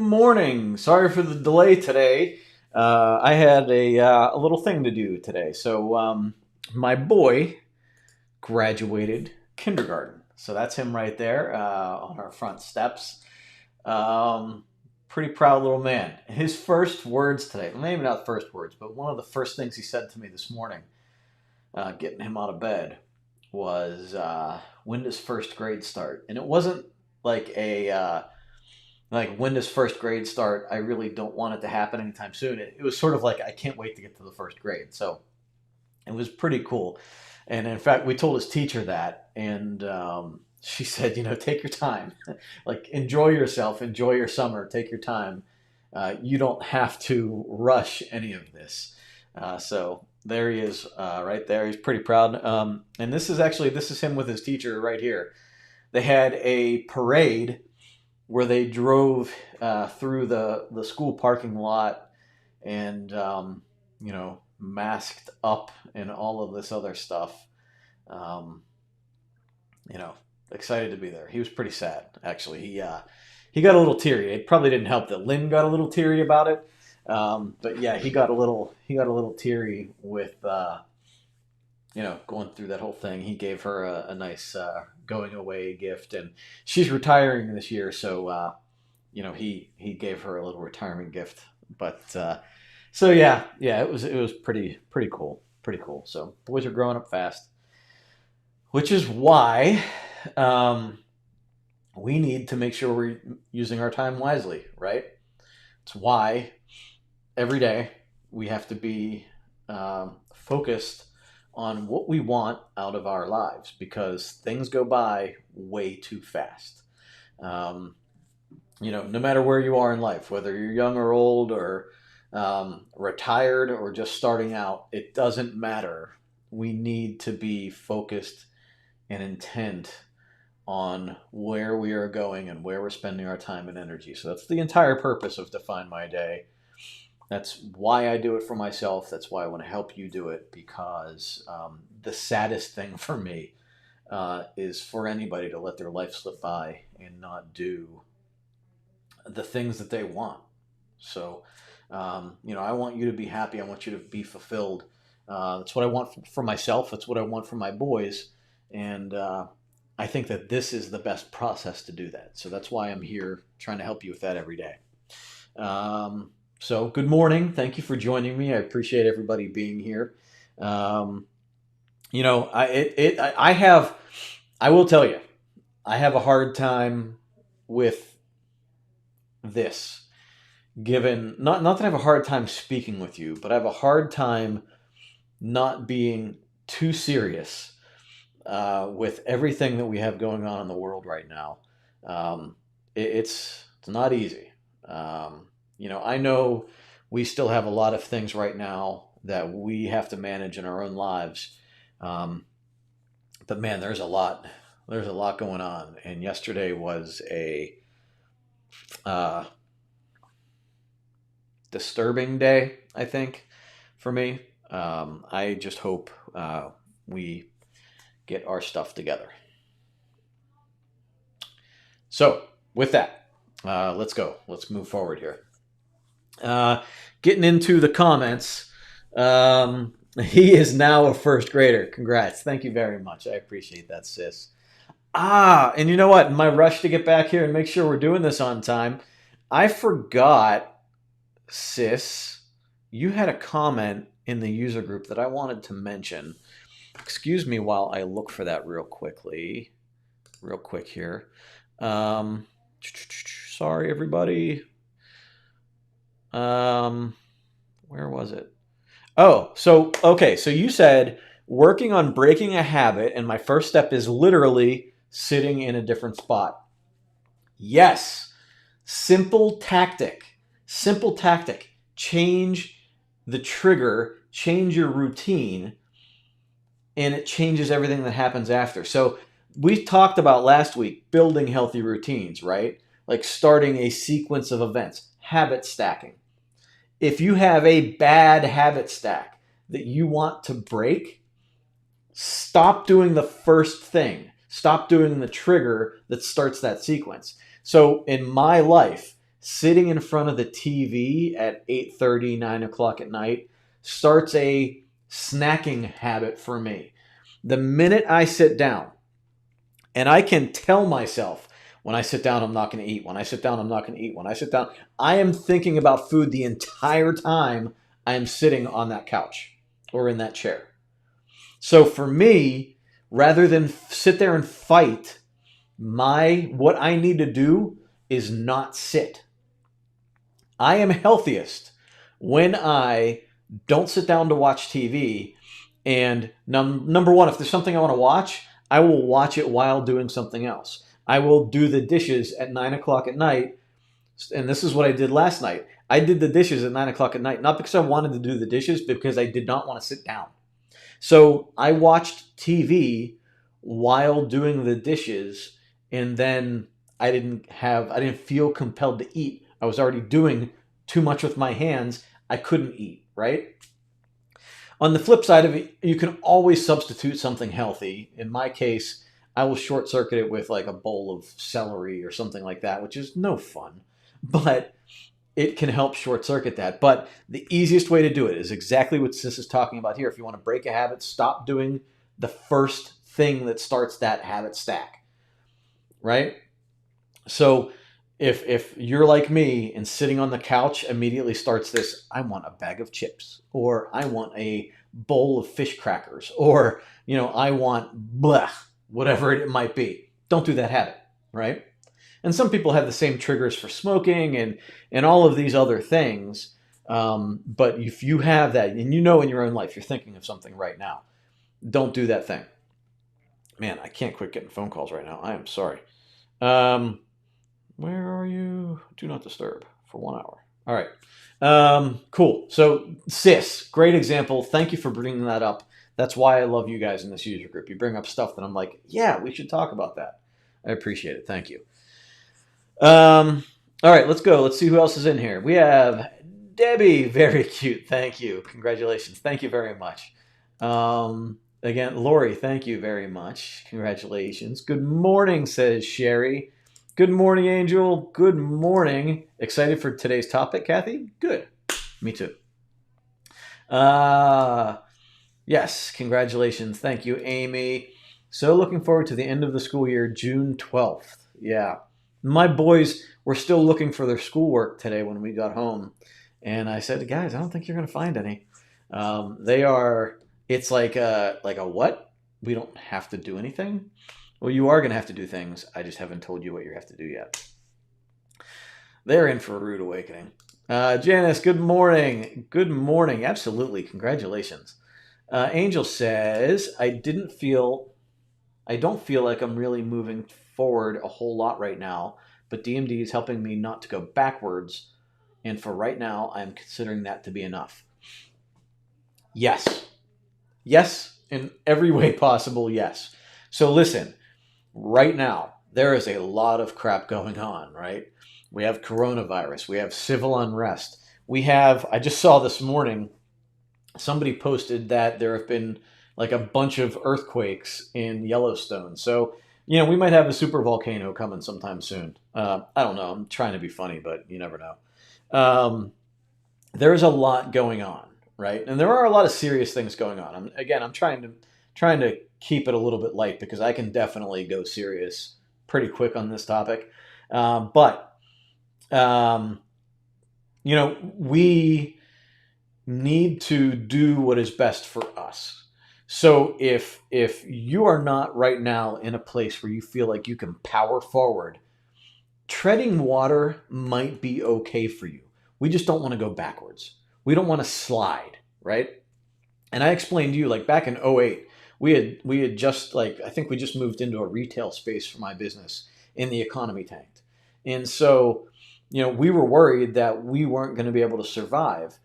Morning. Sorry for the delay today. I had a little thing to do today. My boy graduated kindergarten. So that's him right there on our front steps. Um, Pretty proud little man. His first words today, maybe not first words, but one of the first things he said to me this morning, getting him out of bed, was, when does first grade start? And it wasn't like when does first grade start? I really don't want it to happen anytime soon. It was sort of like I can't wait to get to the first grade. So it was pretty cool. And in fact, we told his teacher that, and she said, take your time, like enjoy yourself, enjoy your summer, take your time. You don't have to rush any of this. So there he is, right there. He's pretty proud. And this is him with his teacher right here. They had a parade where they drove through the school parking lot and masked up and all of this other stuff. Um, you know, Excited to be there. He was pretty sad actually. He got a little teary. It probably didn't help that Lynn got a little teary about it. But yeah, he got a little teary with going through that whole thing. He gave her a nice going away gift, and she's retiring this year, so he gave her a little retirement gift. But so yeah, it was pretty cool, pretty cool. So boys are growing up fast, which is why um, we need to make sure we're using our time wisely, right? It's why every day we have to be focused on what we want out of our lives because things go by way too fast. Um, no matter where you are in life, whether you're young or old or retired or just starting out, it doesn't matter. We need to be focused and intent on where we are going and where we're spending our time and energy. So that's the entire purpose of Define My Day. That's why I do it for myself. That's why I want to help you do it because the saddest thing for me is for anybody to let their life slip by and not do the things that they want. So, I want you to be happy. I want you to be fulfilled. That's what I want for myself. That's what I want for my boys. And I think that this is the best process to do that. So that's why I'm here trying to help you with that every day. So good morning. Thank you for joining me. I appreciate everybody being here. Um, I will tell you, I have a hard time with this. Given not that I have a hard time speaking with you, but I have a hard time not being too serious with everything that we have going on in the world right now. It's not easy. I know we still have a lot of things right now that we have to manage in our own lives. Um, but man, there's a lot going on. And yesterday was a uh, disturbing day, I think, for me. I just hope we get our stuff together. So, with that, let's go. Let's move forward here. Uh, Getting into the comments, he is now a first grader. Congrats. Thank you very much. I appreciate that, sis. And you know what? In my rush to get back here and make sure we're doing this on time, I forgot, sis, you had a comment in the user group that I wanted to mention. Excuse me while I look for that real quick here. Um, Sorry, everybody. Um, where was it? Oh, so okay. So you said working on breaking a habit, and my first step is literally sitting in a different spot. Yes, simple tactic. Simple tactic. Change the trigger, change your routine, and it changes everything that happens after. So we talked about last week building healthy routines, right? Like starting a sequence of events, habit stacking. If you have a bad habit stack that you want to break, stop doing the first thing. Stop doing the trigger that starts that sequence. So in my life, sitting in front of the TV at 8:30, 9 o'clock at night starts a snacking habit for me. The minute I sit down, and I can tell myself, when I sit down, I'm not going to eat. When I sit down, I'm not going to eat. When I sit down, I am thinking about food the entire time I am sitting on that couch or in that chair. So for me, rather than sit there and fight, what I need to do is not sit. I am healthiest when I don't sit down to watch TV. And number one, if there's something I want to watch, I will watch it while doing something else. I will do the dishes at 9 o'clock at night. And this is what I did last night. I did the dishes at 9 o'clock at night, not because I wanted to do the dishes, but because I did not want to sit down. So I watched TV while doing the dishes, and then I didn't feel compelled to eat. I was already doing too much with my hands. I couldn't eat, right? On the flip side of it, you can always substitute something healthy. In my case, I will short circuit it with like a bowl of celery or something like that, which is no fun, but it can help short circuit that. But the easiest way to do it is exactly what Sis is talking about here. If you want to break a habit, stop doing the first thing that starts that habit stack, right? So if you're like me and sitting on the couch immediately starts this, I want a bag of chips, or I want a bowl of fish crackers, or I want blah, whatever it might be. Don't do that habit, right? And some people have the same triggers for smoking and all of these other things. But if you have that, and in your own life, you're thinking of something right now, don't do that thing. Man, I can't quit getting phone calls right now. I am sorry. Where are you? Do not disturb for 1 hour. All right. Cool. So Sis, great example. Thank you for bringing that up. That's why I love you guys in this user group. You bring up stuff that I'm like, yeah, we should talk about that. I appreciate it. Thank you. All right, let's go. Let's see who else is in here. We have Debbie. Very cute. Thank you. Congratulations. Thank you very much. Again, Lori, thank you very much. Congratulations. Good morning, says Sherry. Good morning, Angel. Good morning. Excited for today's topic, Kathy? Good. Me too. Yes, congratulations. Thank you, Amy. So looking forward to the end of the school year, June 12th. Yeah. My boys were still looking for their schoolwork today when we got home. And I said, guys, I don't think you're going to find any. It's like a what? We don't have to do anything? Well, you are going to have to do things. I just haven't told you what you have to do yet. They're in for a rude awakening. Janice, good morning. Good morning. Absolutely. Congratulations. Angel says, I don't feel like I'm really moving forward a whole lot right now, but DMD is helping me not to go backwards. And for right now, I'm considering that to be enough. Yes. Yes, in every way possible, yes. So listen, right now, there is a lot of crap going on, right? We have coronavirus. We have civil unrest. I just saw this morning, somebody posted that there have been like a bunch of earthquakes in Yellowstone. So, we might have a super volcano coming sometime soon. I don't know. I'm trying to be funny, but you never know. There's a lot going on, right? And there are a lot of serious things going on. I'm trying to keep it a little bit light because I can definitely go serious pretty quick on this topic. We need to do what is best for us. So if you are not right now in a place where you feel like you can power forward, treading water might be okay for you. We just don't want to go backwards. We don't want to slide, right? And I explained to you, like back in 2008, we had just I think we just moved into a retail space for my business and the economy tanked. And so, we were worried that we weren't going to be able to survive.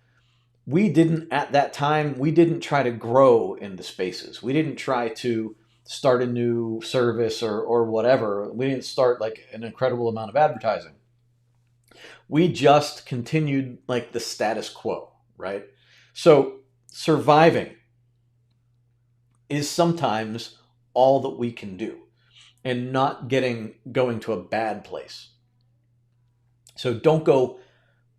At that time, we didn't try to grow in the spaces. We didn't try to start a new service or whatever. We didn't start like an incredible amount of advertising. We just continued like the status quo, right? So surviving is sometimes all that we can do and not going to a bad place. So don't go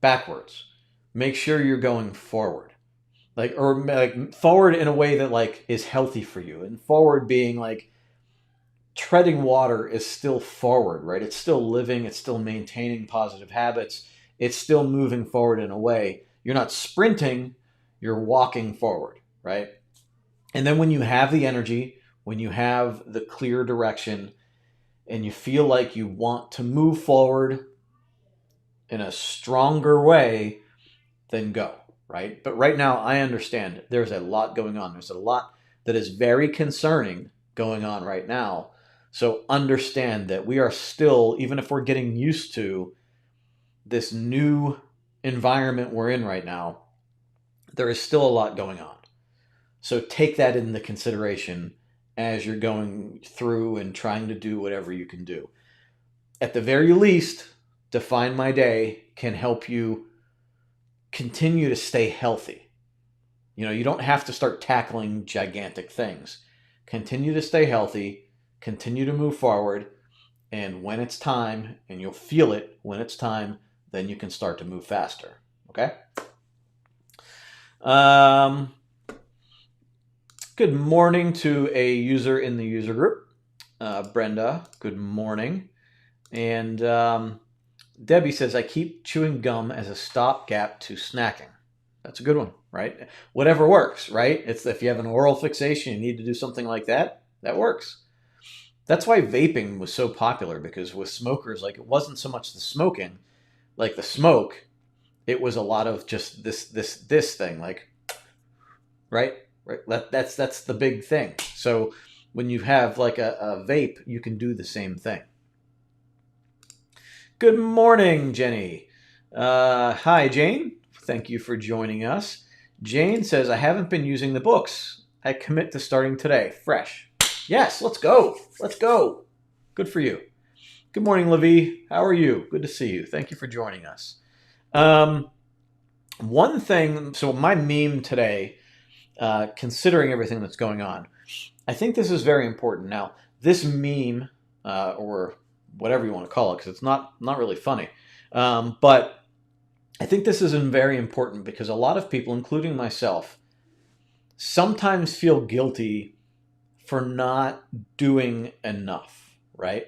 backwards. Make sure you're going forward. Like forward in a way that like is healthy for you. And forward being like treading water is still forward, right? It's still living, it's still maintaining positive habits. It's still moving forward in a way. You're not sprinting, you're walking forward, right? And then when you have the energy, when you have the clear direction, and you feel like you want to move forward in a stronger way, then go, right? But right now, I understand there's a lot going on. There's a lot that is very concerning going on right now. So understand that we are still, even if we're getting used to this new environment we're in right now, there is still a lot going on. So take that into consideration as you're going through and trying to do whatever you can do. At the very least, Define My Day can help you continue to stay healthy. You know, you don't have to start tackling gigantic things. Continue to stay healthy, continue to move forward, and when it's time, and you'll feel it when it's time, then you can start to move faster. Okay? Good morning to a user in the user group. Brenda, good morning. And Debbie says, I keep chewing gum as a stopgap to snacking. That's a good one, right? Whatever works, right? It's if you have an oral fixation, you need to do something like that, that works. That's why vaping was so popular, because with smokers, like it wasn't so much the smoking, like the smoke, it was a lot of just this thing, like, right? That's the big thing. So when you have like a vape, you can do the same thing. Good morning, Jenny. Hi, Jane. Thank you for joining us. Jane says, I haven't been using the books. I commit to starting today. Fresh. Yes, let's go. Let's go. Good for you. Good morning, Livy. How are you? Good to see you. Thank you for joining us. One thing, so my meme today, considering everything that's going on, I think this is very important. Now, this meme, or whatever you want to call it, because it's not really funny, but I think this is very important because a lot of people, including myself, sometimes feel guilty for not doing enough, right?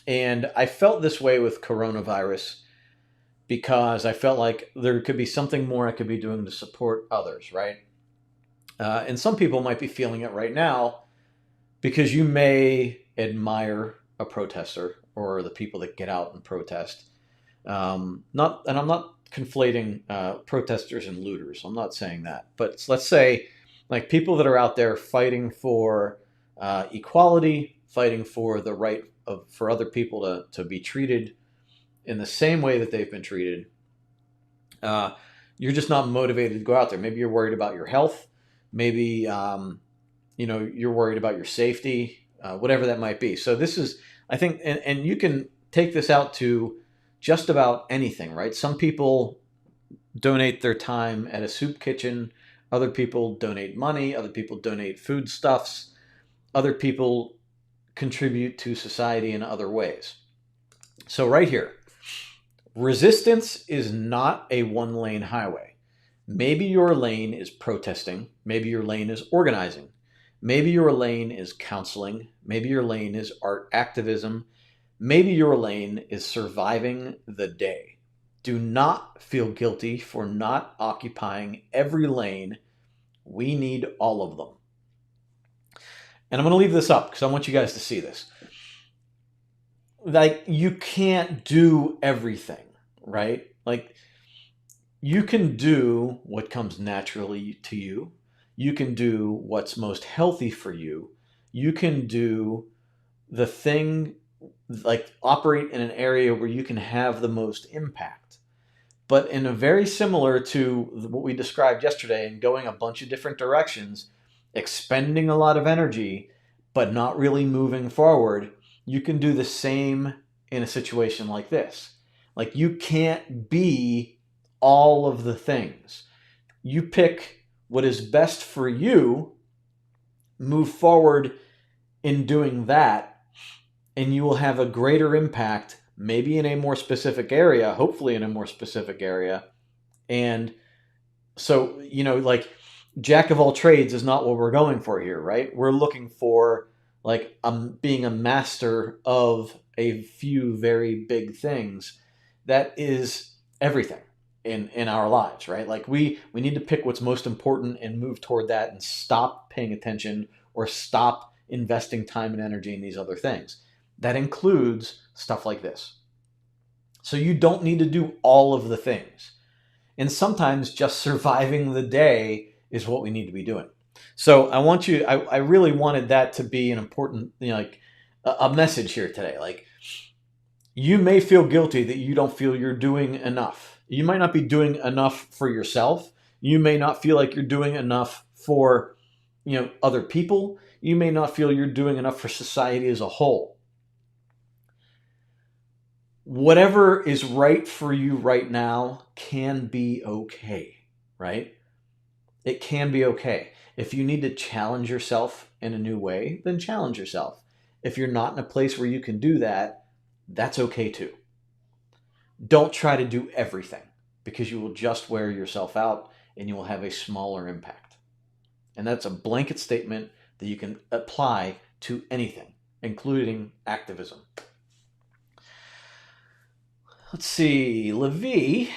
And I felt this way with coronavirus because I felt like there could be something more I could be doing to support others, right? And some people might be feeling it right now because you may admire a protester or the people that get out and protest. And I'm not conflating protesters and looters. I'm not saying that. But let's say like people that are out there fighting for equality, fighting for the right for other people to be treated in the same way that they've been treated. You're just not motivated to go out there. Maybe you're worried about your health. Maybe you're worried about your safety, whatever that might be. So this is, I think, and you can take this out to just about anything, right? Some people donate their time at a soup kitchen. Other people donate money. Other people donate foodstuffs. Other people contribute to society in other ways. So right here, resistance is not a one-lane highway. Maybe your lane is protesting. Maybe your lane is organizing. Maybe your lane is counseling. Maybe your lane is art activism. Maybe your lane is surviving the day. Do not feel guilty for not occupying every lane. We need all of them. And I'm going to leave this up because I want you guys to see this. Like, you can't do everything, right? Like, you can do what comes naturally to you. You can do what's most healthy for you. You can do the thing, like operate in an area where you can have the most impact. But in a very similar to what we described yesterday and going a bunch of different directions, expending a lot of energy, but not really moving forward, you can do the same in a situation like this. Like, you can't be all of the things. You pick what is best for you, move forward in doing that, and you will have a greater impact maybe in a more specific area, hopefully in a more specific area. And so, like jack of all trades is not what we're going for here, right? We're looking for like being a master of a few very big things that is everything in our lives, right? Like we need to pick what's most important and move toward that and stop paying attention or stop investing time and energy in these other things. That includes stuff like this. So you don't need to do all of the things. And sometimes just surviving the day is what we need to be doing. So I really wanted that to be an important, like a message here today. Like you may feel guilty that you don't feel you're doing enough. You might not be doing enough for yourself. You may not feel like you're doing enough for, other people. You may not feel you're doing enough for society as a whole. Whatever is right for you right now can be okay, right? It can be okay. If you need to challenge yourself in a new way, then challenge yourself. If you're not in a place where you can do that, that's okay too. Don't try to do everything because you will just wear yourself out and you will have a smaller impact. And that's a blanket statement that you can apply to anything, including activism. Let's see, Levi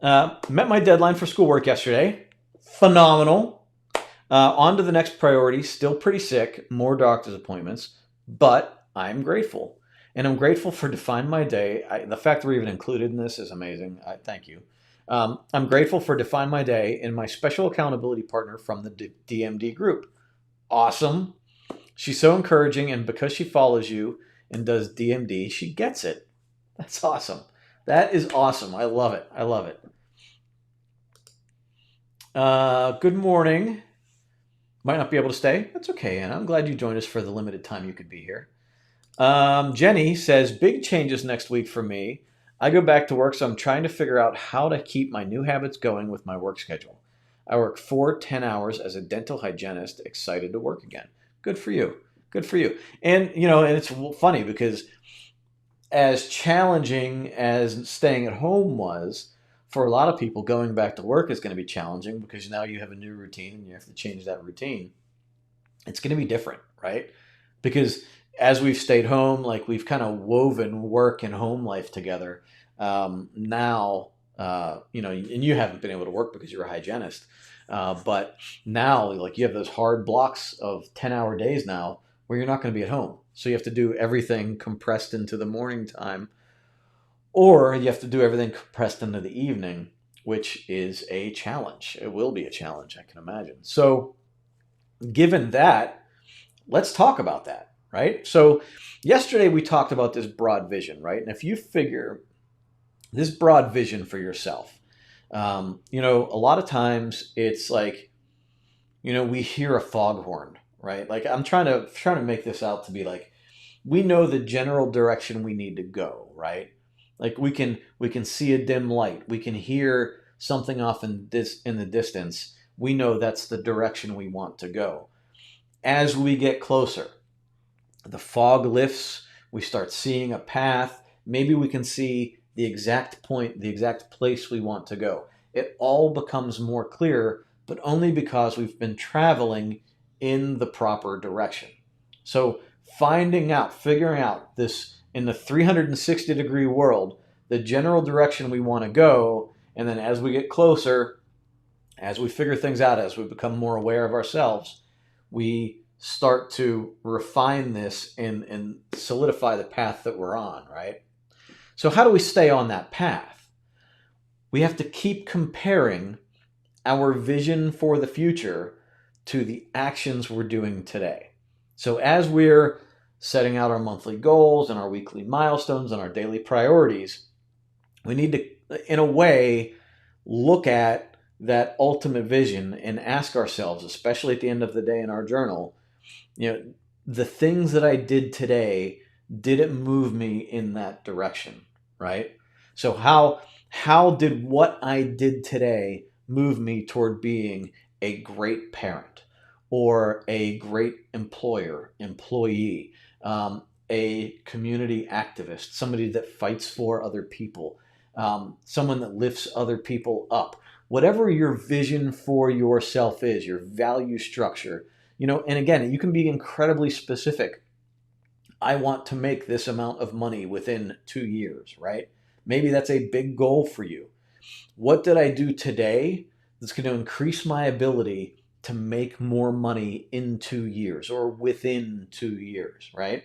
met my deadline for schoolwork yesterday. Phenomenal. On to the next priority. Still pretty sick. More doctor's appointments. But I'm grateful. And I'm grateful for Define My Day. The fact that we're even included in this is amazing. Thank you. I'm grateful for Define My Day and my special accountability partner from the DMD group. Awesome. She's so encouraging, and because she follows you and does DMD, she gets it. That's awesome. That is awesome. I love it. I love it. Good morning. Might not be able to stay. That's okay, Anna. I'm glad you joined us for the limited time you could be here. Jenny says, big changes next week for me. I go back to work, so I'm trying to figure out how to keep my new habits going with my work schedule. I work 10 hours as a dental hygienist, excited to work again. Good for you. Good for you. And, and it's funny because as challenging as staying at home was, for a lot of people, going back to work is going to be challenging because now you have a new routine and you have to change that routine. It's going to be different, right? Because as we've stayed home, like we've kind of woven work and home life together. Now, and you haven't been able to work because you're a hygienist. But now, like you have those hard blocks of 10-hour days now where you're not going to be at home. So you have to do everything compressed into the morning time, or you have to do everything compressed into the evening, which is a challenge. It will be a challenge, I can imagine. So given that, let's talk about that, right? So yesterday we talked about this broad vision, right? And if you figure this broad vision for yourself, a lot of times it's like, we hear a foghorn, right? Like I'm trying to make this out to be like, we know the general direction we need to go, right? Like we can see a dim light. We can hear something off in the distance. We know that's the direction we want to go. As we get closer, the fog lifts. We start seeing a path. Maybe we can see the exact point, the exact place we want to go. It all becomes more clear, but only because we've been traveling in the proper direction. So figuring out this in the 360-degree world, the general direction we want to go, and then as we get closer, as we figure things out, as we become more aware of ourselves, we start to refine this and solidify the path that we're on, right? So how do we stay on that path? We have to keep comparing our vision for the future to the actions we're doing today. So as we're setting out our monthly goals and our weekly milestones and our daily priorities, we need to, in a way, look at that ultimate vision and ask ourselves, especially at the end of the day in our journal, the things that I did today, did it move me in that direction, right? So how did what I did today move me toward being a great parent or a great employee? a community activist, somebody that fights for other people, someone that lifts other people up. Whatever your vision for yourself is, your value structure, and again, you can be incredibly specific. I want to make this amount of money within 2 years, right? Maybe that's a big goal for you. What did I do today that's going to increase my ability to make more money in 2 years or within 2 years, right?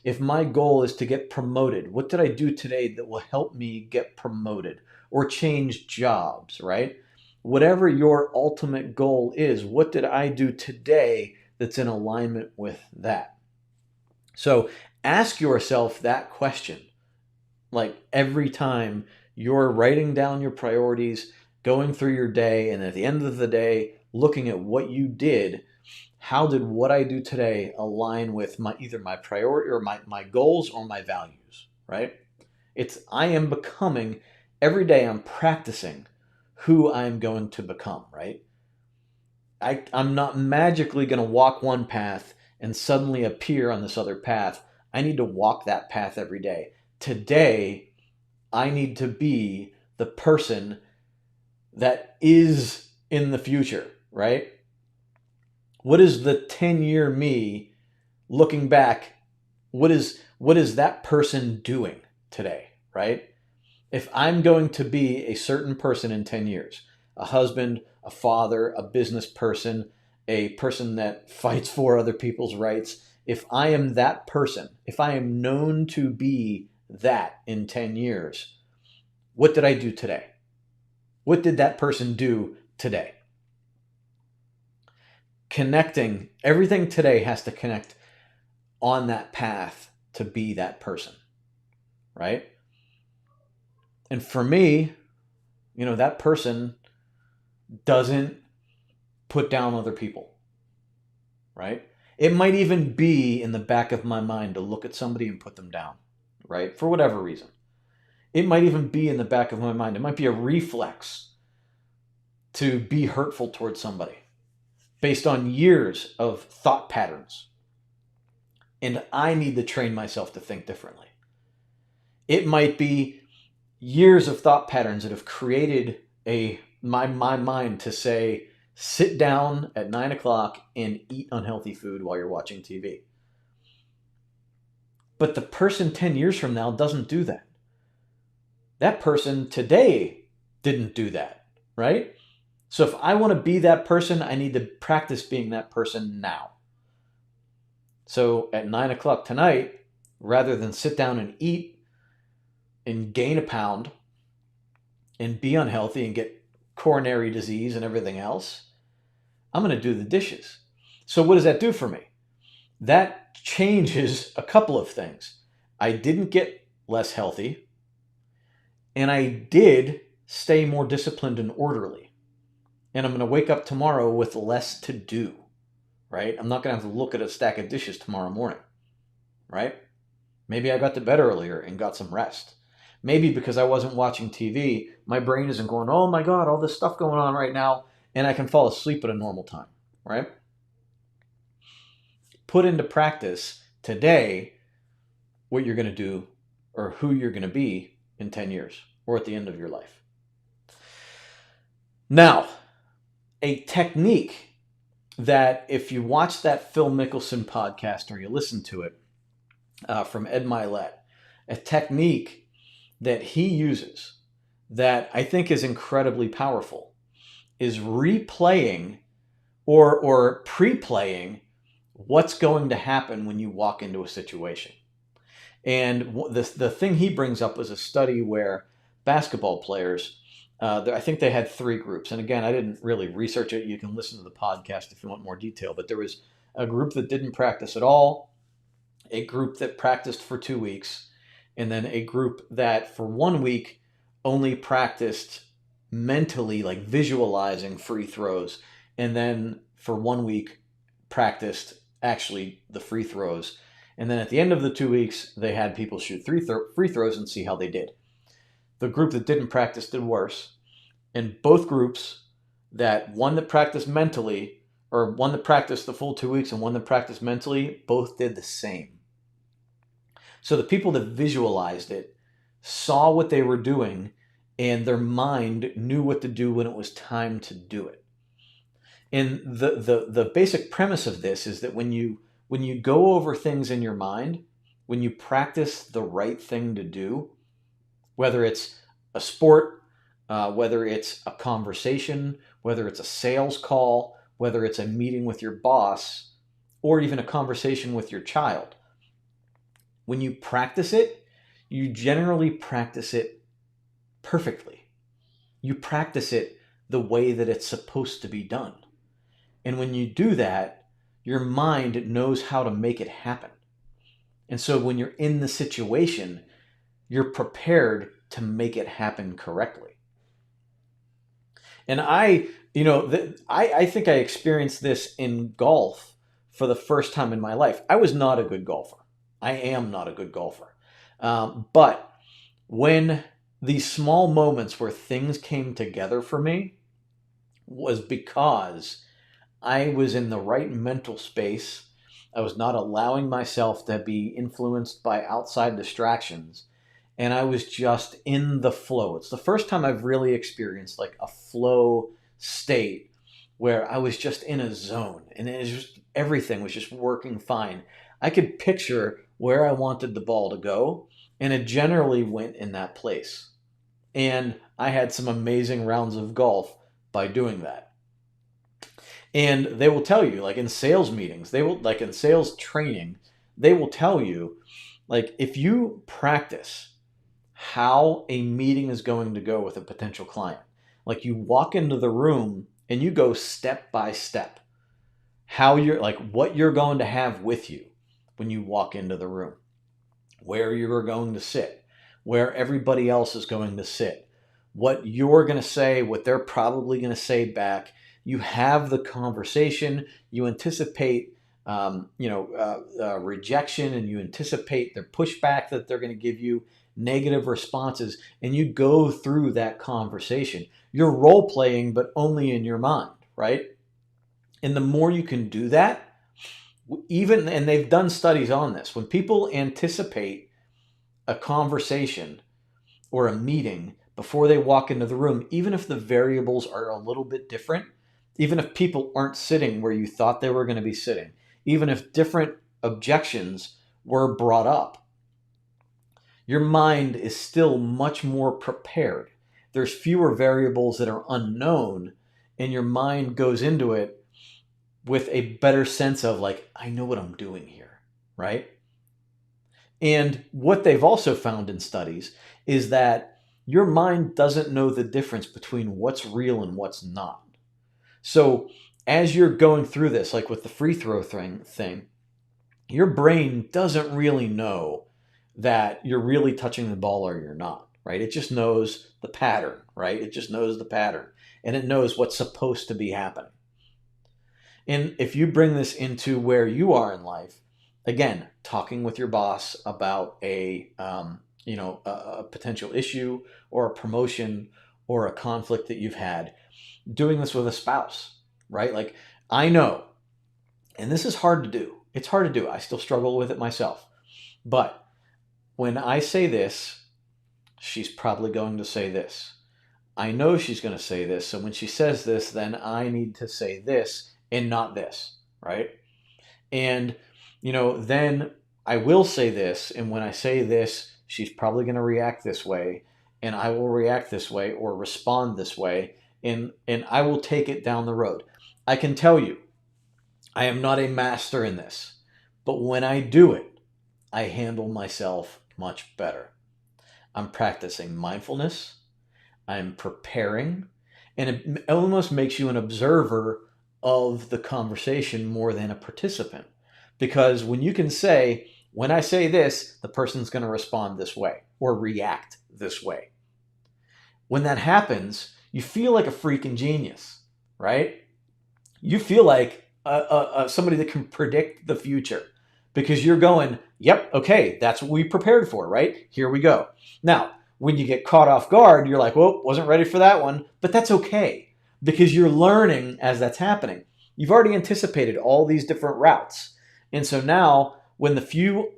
If my goal is to get promoted, what did I do today that will help me get promoted or change jobs, right? Whatever your ultimate goal is, what did I do today that's in alignment with that? So ask yourself that question, like every time you're writing down your priorities, going through your day, and at the end of the day, looking at what you did. How did what I do today align with either my priority or my goals or my values, right? I am becoming, every day I'm practicing who I'm going to become, right? I'm not magically going to walk one path and suddenly appear on this other path. I need to walk that path every day. Today, I need to be the person that is in the future, right? What is the 10-year me looking back? What is that person doing today, right? If I'm going to be a certain person in 10 years, a husband, a father, a business person, a person that fights for other people's rights, if I am that person, if I am known to be that in 10 years, what did I do today? What did that person do today? Connecting, everything today has to connect on that path to be that person, right? And for me, that person doesn't put down other people, right? It might even be in the back of my mind to look at somebody and put them down, right? For whatever reason. It might even be in the back of my mind. It might be a reflex to be hurtful towards somebody based on years of thought patterns. And I need to train myself to think differently. It might be years of thought patterns that have created my mind to say, sit down at 9 o'clock and eat unhealthy food while you're watching TV. But the person 10 years from now doesn't do that. That person today didn't do that, right? So if I want to be that person, I need to practice being that person now. So at 9 o'clock tonight, rather than sit down and eat and gain a pound and be unhealthy and get coronary disease and everything else, I'm going to do the dishes. So what does that do for me? That changes a couple of things. I didn't get less healthy, and I did stay more disciplined and orderly. And I'm going to wake up tomorrow with less to do, right? I'm not going to have to look at a stack of dishes tomorrow morning, right? Maybe I got to bed earlier and got some rest. Maybe because I wasn't watching TV, my brain isn't going, oh my God, all this stuff going on right now, and I can fall asleep at a normal time, right? Put into practice today what you're going to do or who you're going to be in 10 years or at the end of your life. Now, a technique that if you watch that Phil Mickelson podcast or you listen to it from Ed Milet, a technique that he uses that I think is incredibly powerful is replaying or pre-playing what's going to happen when you walk into a situation. And the thing he brings up was a study where basketball players, I think they had 3 groups. And again, I didn't really research it. You can listen to the podcast if you want more detail. But there was a group that didn't practice at all, a group that practiced for 2 weeks, and then a group that for 1 week only practiced mentally, like visualizing free throws, and then for 1 week practiced actually the free throws. And then at the end of the 2 weeks, they had people shoot free throws and see how they did. The group that didn't practice did worse. And both groups, one that practiced mentally, or one that practiced the full 2 weeks and one that practiced mentally, both did the same. So the people that visualized it saw what they were doing, and their mind knew what to do when it was time to do it. And the basic premise of this is that when you go over things in your mind, when you practice the right thing to do, whether it's a sport, whether it's a conversation, whether it's a sales call, whether it's a meeting with your boss, or even a conversation with your child, when you practice it, you generally practice it perfectly. You practice it the way that it's supposed to be done. And when you do that, your mind knows how to make it happen. And so when you're in the situation, you're prepared to make it happen correctly. And I think I experienced this in golf for the first time in my life. I was not a good golfer. I am not a good golfer. But when these small moments where things came together for me was because I was in the right mental space. I was not allowing myself to be influenced by outside distractions. And I was just in the flow. It's the first time I've really experienced like a flow state where I was just in a zone and it was just, everything was just working fine. I could picture where I wanted the ball to go, and it generally went in that place. And I had some amazing rounds of golf by doing that. And they will tell you, like in sales meetings, they will, like in sales training, they will tell you, like, if you practice how a meeting is going to go with a potential client, like you walk into the room and you go step by step, how you're, like, what you're going to have with you when you walk into the room, where you're going to sit, where everybody else is going to sit, what you're going to say, what they're probably going to say back. You have the conversation, you anticipate rejection, and you anticipate their pushback that they're going to give you, negative responses, and you go through that conversation. You're role playing, but only in your mind, right? And the more you can do that, and they've done studies on this, when people anticipate a conversation or a meeting before they walk into the room, even if the variables are a little bit different, even if people aren't sitting where you thought they were going to be sitting, even if different objections were brought up, your mind is still much more prepared. There's fewer variables that are unknown, and your mind goes into it with a better sense of, like, I know what I'm doing here, right? And what they've also found in studies is that your mind doesn't know the difference between what's real and what's not. So as you're going through this, like with the free throw thing, your brain doesn't really know that you're really touching the ball or you're not, right? It just knows the pattern, right? It just knows the pattern, and it knows what's supposed to be happening. And if you bring this into where you are in life, again, talking with your boss about a potential issue or a promotion or a conflict that you've had, doing this with a spouse, right? Like, I know, and this is hard to do. It's hard to do. I still struggle with it myself. But when I say this, she's probably going to say this. I know she's going to say this. So when she says this, then I need to say this and not this, right? And, then I will say this. And when I say this, she's probably going to react this way, and I will react this way or respond this way. And I will take it down the road. I can tell you, I am not a master in this, but when I do it, I handle myself much better. I'm practicing mindfulness. I'm preparing, and it almost makes you an observer of the conversation more than a participant. Because when you can say, when I say this, the person's going to respond this way or react this way. When that happens, you feel like a freaking genius, right? You feel like somebody that can predict the future, because you're going, yep, okay, that's what we prepared for, right? Here we go. Now, when you get caught off guard, you're like, well, wasn't ready for that one, but that's okay, because you're learning as that's happening. You've already anticipated all these different routes. And so now, when the few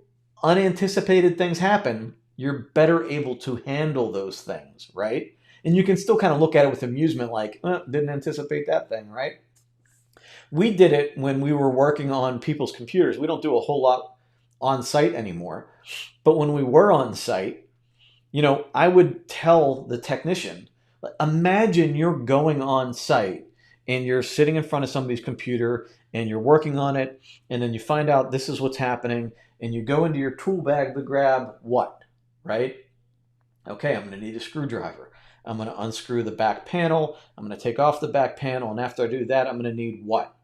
unanticipated things happen, you're better able to handle those things, right? And you can still kind of look at it with amusement, like, didn't anticipate that thing, right? We did it when we were working on people's computers. We don't do a whole lot on site anymore. But when we were on site, I would tell the technician, imagine you're going on site and you're sitting in front of somebody's computer and you're working on it, and then you find out this is what's happening, and you go into your tool bag to grab what, right? Okay, I'm going to need a screwdriver. I'm going to unscrew the back panel. I'm going to take off the back panel, and after I do that, I'm going to need what?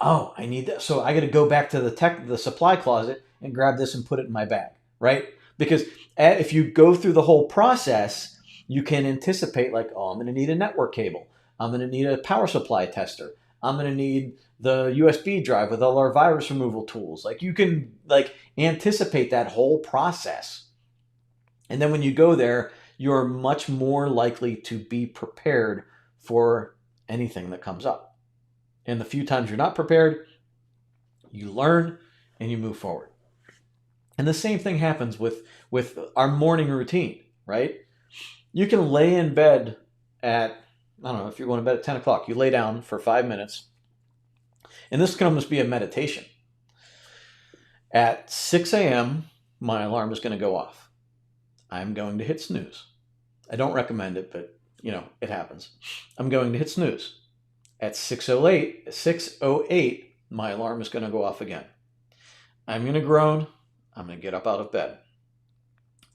Oh, I need that. So I got to go back to the supply closet and grab this and put it in my bag, right? Because if you go through the whole process, you can anticipate like, oh, I'm going to need a network cable. I'm going to need a power supply tester. I'm going to need the USB drive with all our virus removal tools. Like you can like anticipate that whole process. And then when you go there, you're much more likely to be prepared for anything that comes up. And the few times you're not prepared, you learn and you move forward. And the same thing happens with our morning routine, right? You can lay in bed at, I don't know, if you're going to bed at 10 o'clock, you lay down for 5 minutes. And this can almost be a meditation. At 6 a.m., my alarm is going to go off. I'm going to hit snooze. I don't recommend it, but it happens. I'm going to hit snooze. At 6:08, my alarm is going to go off again. I'm going to groan. I'm going to get up out of bed.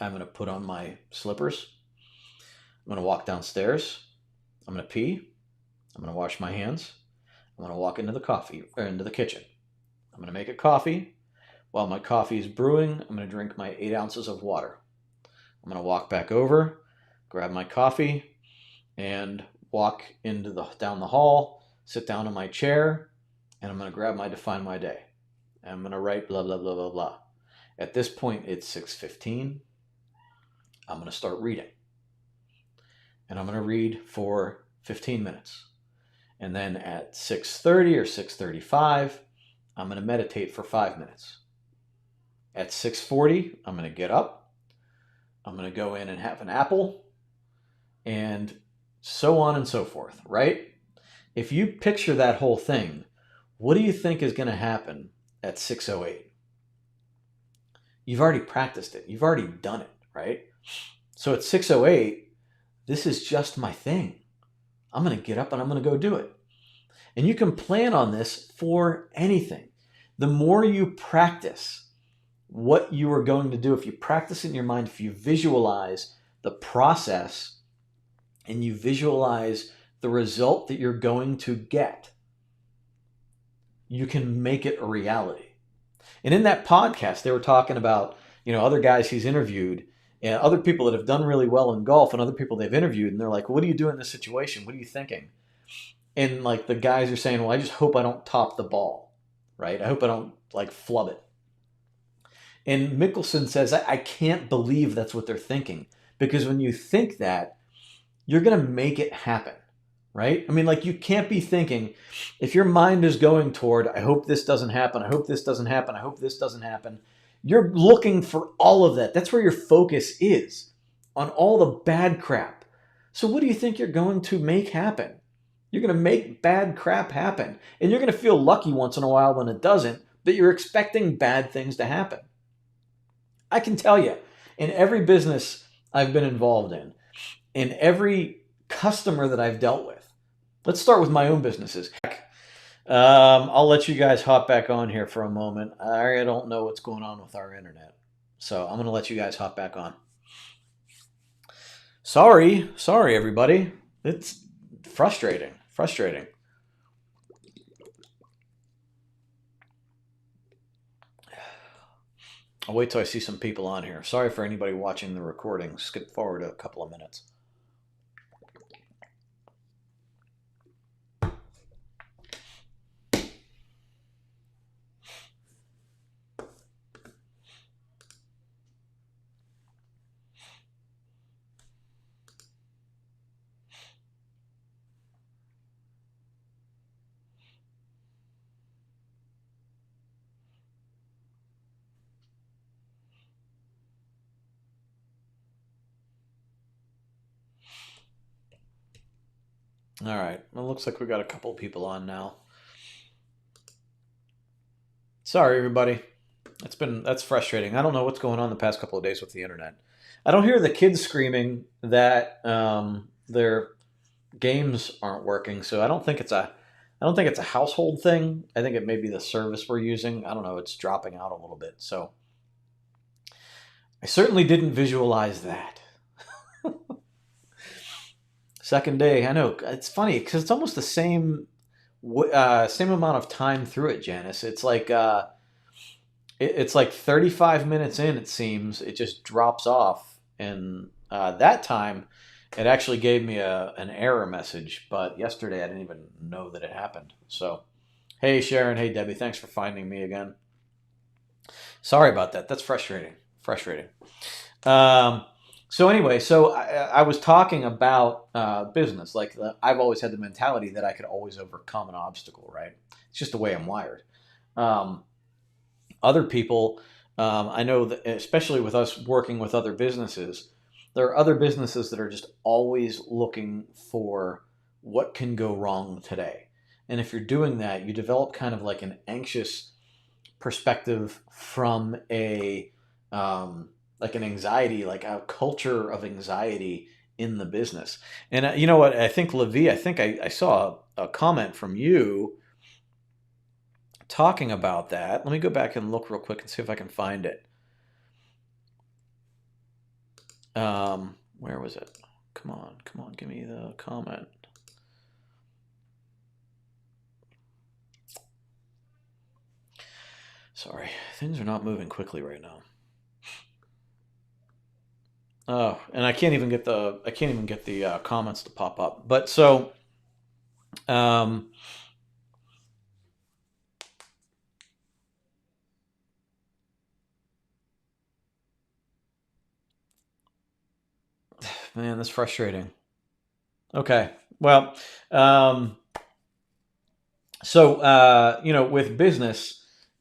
I'm going to put on my slippers. I'm going to walk downstairs. I'm going to pee. I'm going to wash my hands. I'm going to walk into the kitchen. I'm going to make a coffee. While my coffee is brewing, I'm going to drink my 8 ounces of water. I'm going to walk back over, grab my coffee, and walk down the hall, sit down in my chair, and I'm going to grab my Define My Day. And I'm going to write blah, blah, blah, blah, blah. At this point, it's 6:15. I'm going to start reading. And I'm going to read for 15 minutes. And then at 6:30 or 6:35, I'm going to meditate for 5 minutes. At 6:40, I'm going to get up. I'm going to go in and have an apple. And so on and so forth, right? If you picture that whole thing, what do you think is going to happen at 6:08? You've already practiced it. You've already done it, right? So at 6:08, this is just my thing. I'm going to get up and I'm going to go do it. And you can plan on this for anything. The more you practice what you are going to do, if you practice it in your mind, if you visualize the process and you visualize the result that you're going to get, you can make it a reality. And in that podcast, they were talking about, other guys he's interviewed and other people that have done really well in golf and other people they've interviewed. And they're like, what do you do in this situation? What are you thinking? And like the guys are saying, well, I just hope I don't top the ball, right? I hope I don't flub it. And Mickelson says, I can't believe that's what they're thinking. Because when you think that, you're going to make it happen, right? I mean, you can't be thinking, if your mind is going toward, I hope this doesn't happen, I hope this doesn't happen, I hope this doesn't happen. You're looking for all of that. That's where your focus is, on all the bad crap. So what do you think you're going to make happen? You're going to make bad crap happen. And you're going to feel lucky once in a while when it doesn't, but you're expecting bad things to happen. I can tell you, in every business I've been involved in every customer that I've dealt with, let's start with my own businesses. I'll let you guys hop back on here for a moment. I don't know what's going on with our internet, so I'm going to let you guys hop back on. Sorry, everybody. It's frustrating. I'll wait till I see some people on here. Sorry for anybody watching the recording. Skip forward a couple of minutes. All right. Well, it looks like we got a couple of people on now. Sorry, everybody. That's frustrating. I don't know what's going on the past couple of days with the internet. I don't hear the kids screaming that their games aren't working, so I don't think it's a household thing. I think it may be the service we're using. I don't know. It's dropping out a little bit. So I certainly didn't visualize that. Second day, I know it's funny because it's almost the same amount of time through it, Janice. It's like 35 minutes in. It seems it just drops off, and that time it actually gave me an error message. But yesterday I didn't even know that it happened. So, hey Sharon, hey Debbie, thanks for finding me again. Sorry about that. That's frustrating. Frustrating. Um, so anyway, I was talking about business. I've always had the mentality that I could always overcome an obstacle. Right? It's just the way I'm wired. Um, Other people, I know that, especially with us working with other businesses, there are other businesses that are just always looking for what can go wrong today. And if you're doing that, you develop kind of like an anxious perspective from like an anxiety, like a culture of anxiety in the business. And you know what? I think Levi, I saw a comment from you talking about that. Let me go back and look real quick and see if I can find it. Where was it? Come on, give me the comment. Sorry, things are not moving quickly right now. Oh, and I can't even get the comments to pop up. But so, um, man, that's frustrating. Okay, well, um, so you know, with business,